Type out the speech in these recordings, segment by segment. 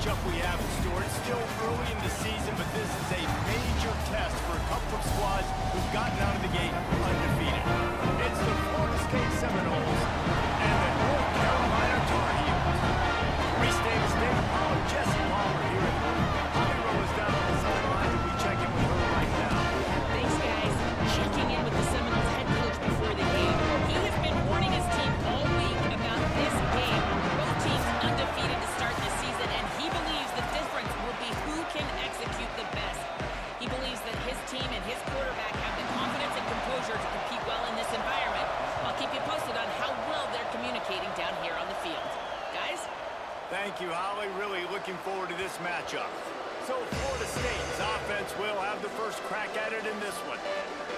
matchup we have in store. It's still early in the season, but this is a major test for a couple of squads who've gotten out of the gate undefeated. It's the Florida State Seminoles and the North Carolina Tar Heels. Reese Davis, David Pollard, Jesse Palmer here in the room. Holly Rowe is down on the sideline, and we check in with her right now. Thanks, guys. Checking in with the Seminoles head coach before the game. He has been warning his team all week about this game. Both teams undefeated to start the season, and he believes the difference will be who can execute the best. He believes that his team and his quarterback have the confidence and composure to compete well in this environment. I'll keep you posted on how well they're communicating down here on the field. Guys? Thank you, Holly. Really looking forward to this matchup. So Florida State's offense will have the first crack at it in this one.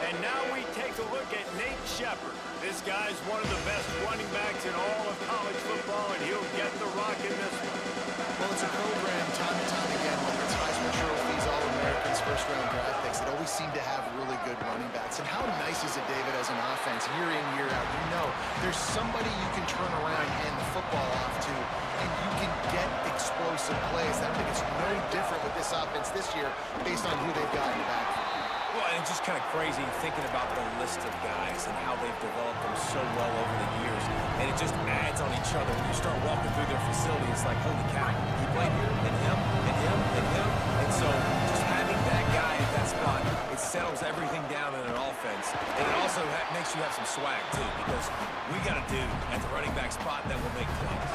And now we take a look at Nate Shepherd. This guy's one of the best running backs in all of college football, and he'll get the rock in this one. Well, it's a program time and time again, whether it's Heisman Trophies, All-Americans, first-round draft picks, that always seem to have really good running backs. And how nice is it, David, as an offense, year in, year out? You know, there's somebody you can turn around and hand the football off to, and you can get explosive plays. I think it's no different with this offense this year based on who they've got in the backfield. Well, and it's just kind of crazy thinking about the list of guys and how they've developed them so well over the years. And it just adds on each other. When you start walking through their facility, it's like, holy cow, he played here, and him, and him, and him. And so just having that guy at that spot, it settles everything down in an offense. And it also makes you have some swag, too, because we got a dude at the running back spot that will make plays.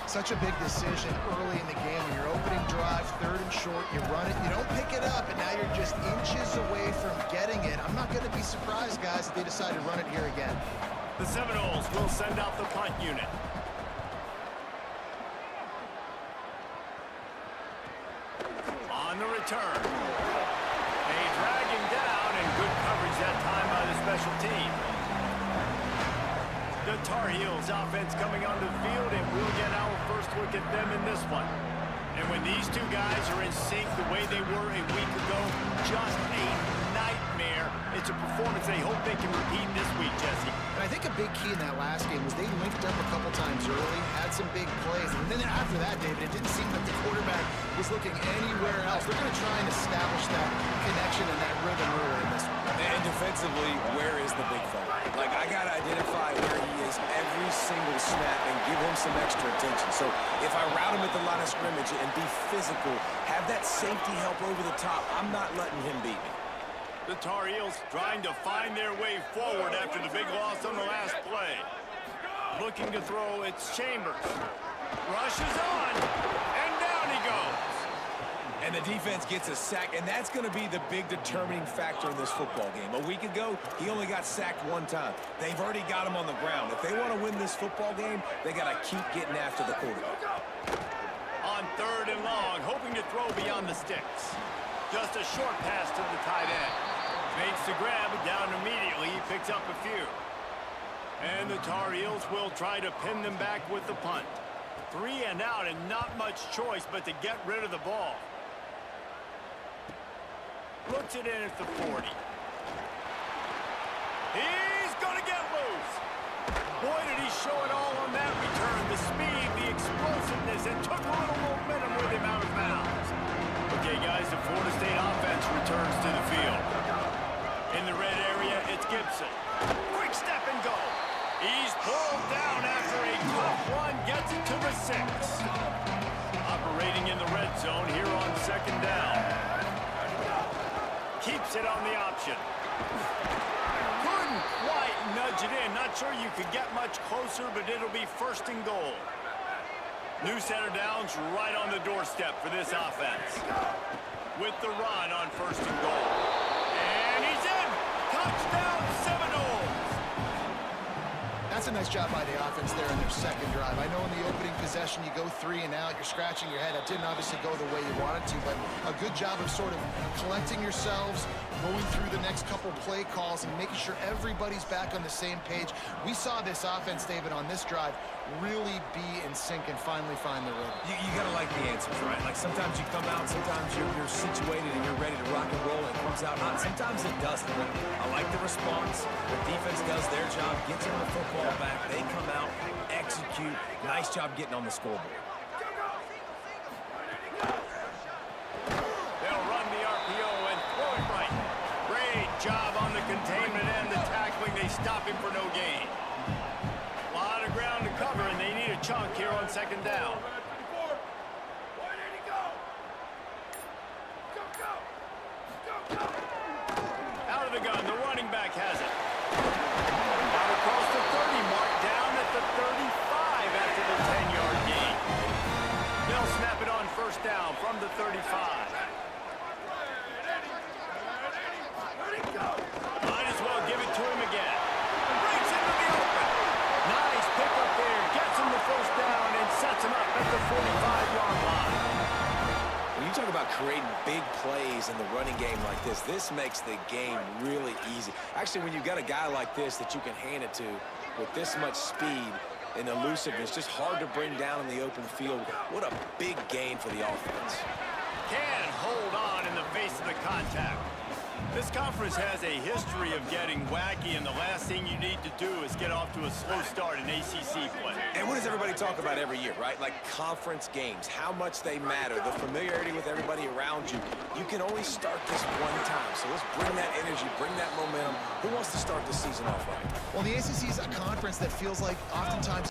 Such a big decision early in the game. When you're opening drive, third and short, you run it, you don't pick it up, and now you're just inches away from getting it. I'm not going to be surprised, guys, if they decide to run it here again. The Seminoles will send out the punt unit. On the return. A dragging down and good coverage that time by the special team. The Tar Heels offense coming onto the field, and we'll get our first look at them in this one. And when these two guys are in sync the way they were a week ago, just a nightmare. It's a performance they hope they can repeat this week, Jesse. And I think a big key in that last game was they linked up a couple times early, had some big plays, and then after that, David, it didn't seem like the quarterback was looking anywhere else. They're going to try and establish that connection and that rhythm early in this one. And defensively, where is the big fella? Like, I got to identify where he is every single snap and give him some extra attention. So if I route him at the line of scrimmage and be physical, have that safety help over the top, I'm not letting him beat me. The Tar Heels trying to find their way forward after the big loss on the last play. Looking to throw, it's Chambers. Rushes on, and down he goes. And the defense gets a sack, and that's going to be the big determining factor in this football game. A week ago, he only got sacked one time. They've already got him on the ground. If they want to win this football game, they got to keep getting after the quarterback. On third and long, hoping to throw beyond the sticks. Just a short pass to the tight end. Makes the grab, down immediately, he picks up a few. And the Tar Heels will try to pin them back with the punt. 3 and out, and not much choice but to get rid of the ball. Looks it in at the 40. He's going to get loose. Boy, did he show it all on that return. The speed, the explosiveness, and took a little momentum with him out of bounds. Okay, guys, the Florida State offense returns to the field. In the red area, it's Gibson. Quick step and go. He's pulled down after a tough run, gets it to the 6. Operating in the red zone here on second down. Keeps it on the option. Couldn't quite nudge it in. Not sure you could get much closer, but it'll be first and goal. New center downs right on the doorstep for this offense. With the run on first and goal. And he's in! Touchdown Seminoles! That's a nice job by the offense there in their second drive. I know in the opening possession you go 3 and out, you're scratching your head. That didn't obviously go the way you wanted to, but a good job of sort of collecting yourselves, going through the next couple play calls and making sure everybody's back on the same page. We saw this offense, David, on this drive really be in sync and finally find the rhythm. You got to like the answers, right? Like sometimes you come out, sometimes you're situated and you're ready to rock and roll and it comes out not. Sometimes it doesn't. But I like the response. The defense does their job, gets them the football back. They come out, execute. Nice job getting on the scoreboard. on second down. Out of the gun, the running back has it. Out across the 30 mark, down at the 35 after the 10-yard gain. They'll snap it on first down from the 35. Might as well give it to him again. Breaks into the open. Nice pickup there. Gets him the first down and sets him up at the 45-yard line. When you talk about creating big plays in the running game like this makes the game really easy. Actually, when you've got a guy like this that you can hand it to with this much speed and elusiveness, just hard to bring down in the open field. What a big gain for the offense. Can hold on in the face of the contact. This conference has a history of getting wacky, and the last thing you need to do is get off to a slow start in ACC play. And what does everybody talk about every year, right? Like conference games, how much they matter, the familiarity with everybody around you. You can only start this one time, so let's bring that energy, bring that momentum. Who wants to start the season off right? Well, the ACC is a conference that feels like oftentimes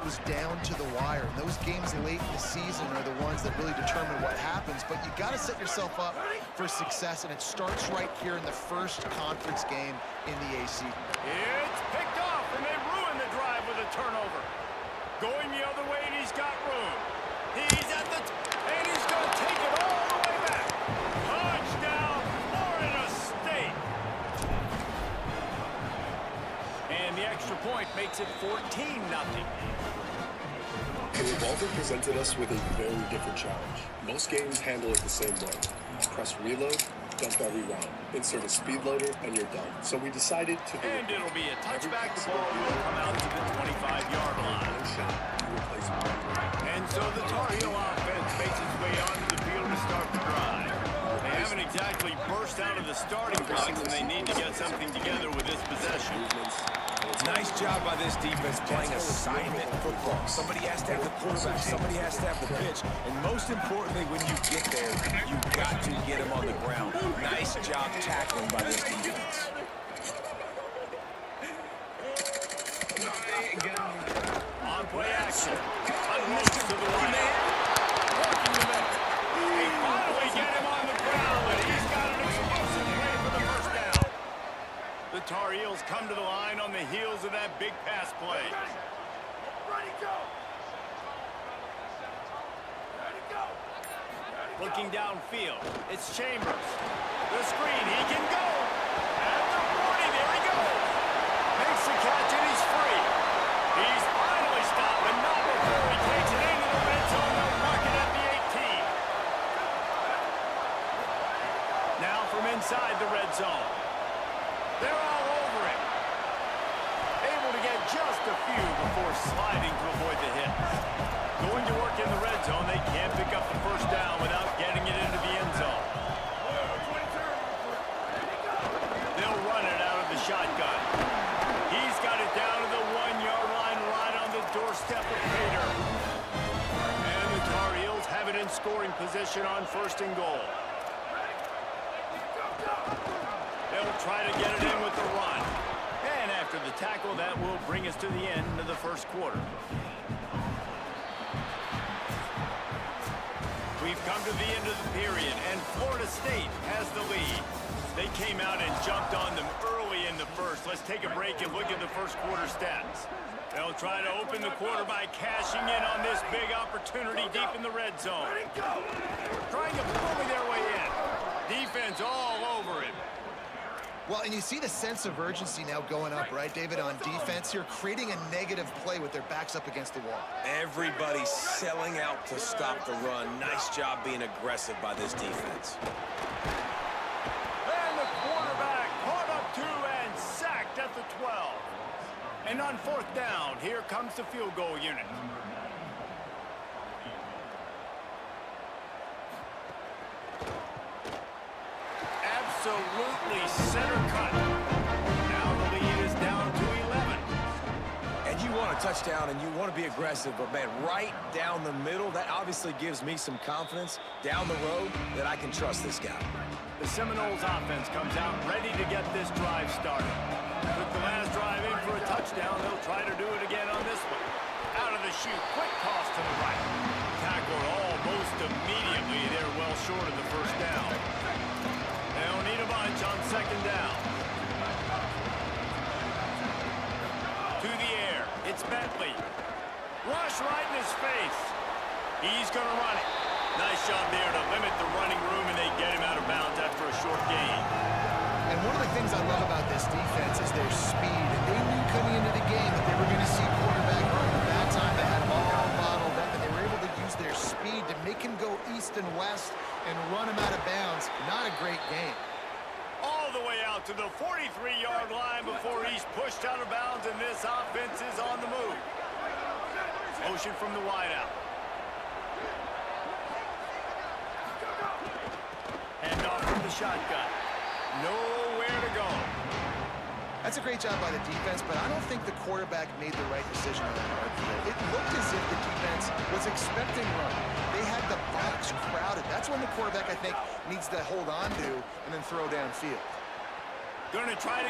was down to the wire. And those games late in the season are the ones that really determine what happens. But you got to set yourself up for success, and it starts right here in the first conference game in the AC. It's picked off, and they ruin the drive with a turnover. Going the other way, and he's got room. He's at the and he's going to take it all the way back. Touchdown, Florida State. And the extra point makes it 14-0. The Revolver presented us with a very different challenge. Most games handle it the same way. Press reload, dump every round. Insert a speed loader, and you're done. So we decided to do And it'll be a touchback. The ball will come out to the 25-yard line. one shot. You replace one. And so the Tar Heel offense makes its way onto the field to start the drive. They haven't exactly burst out of the starting blocks, and they need to get something together with this possession. Nice job by this defense playing assignment football. Somebody has to have the quarterback, somebody has to have the pitch, and most importantly, when you get there, you've got to get him on the ground. Nice job tackling by this defense. On play action. Unloads to the right. Working the middle. They finally get him on the ground, and he's got an explosive play for the first down. The Tar Heels come to the line on the heels of that big pass play. Looking downfield, it's Chambers. The screen, he can go. At the 40, there he goes. Makes the catch, and he's free. He's finally stopped, but not before he takes it into the red zone. They'll mark it at the 18. Now from inside the red zone. They're all over it. Able to get just a few before sliding to avoid the hit. Going to work in the red zone, they can't pick up the first down without getting it into the end zone. They'll run it out of the shotgun. He's got it down to the 1-yard line, right on the doorstep of Pater. And the Tar Heels have it in scoring position on first and goal. They'll try to get it in with the run. And after the tackle, that will bring us to the end of the first quarter. We've come to the end of the period, and Florida State has the lead. They came out and jumped on them early in the first. Let's take a break and look at the first quarter stats. They'll try to open the quarter by cashing in on this big opportunity deep in the red zone. Trying to bully their way in. Defense all over it. Well, and you see the sense of urgency now going up, right, David, on defense here, creating a negative play with their backs up against the wall. Everybody's selling out to stop the run. Nice job being aggressive by this defense. And the quarterback caught up to and sacked at the 12. And on fourth down, here comes the field goal unit. Absolutely center cut. Now the lead is down to 11. And you want a touchdown and you want to be aggressive, but man, right down the middle, that obviously gives me some confidence down the road that I can trust this guy. The Seminoles offense comes out ready to get this drive started. Took the last drive in for a touchdown. They'll try to do it again on this one. Out of the chute, quick toss to the right. Tackled almost immediately. They're well short of the first down. They don't need a bunch on second down. To the air. It's Bentley. Rush right in his face. He's going to run it. Nice job there to limit the running room, and they get him out of bounds after a short gain. And one of the things I love about this defense is their speed. And they knew coming into the game that they were going to see quarterback run. But that time they had them all bottled up, and they were able to use their speed to make him go east and west and run him out of bounds. Not a great game. All the way out to the 43-yard line before he's pushed out of bounds, and this offense is on the move. Motion from the wideout. Hand off from the shotgun. Nowhere to go. That's a great job by the defense, but I don't think the quarterback made the right decision on the hard field. It looked as if the defense was expecting run. They had the box crowded. That's when the quarterback, I think, needs to hold on to and then throw downfield. Going to try to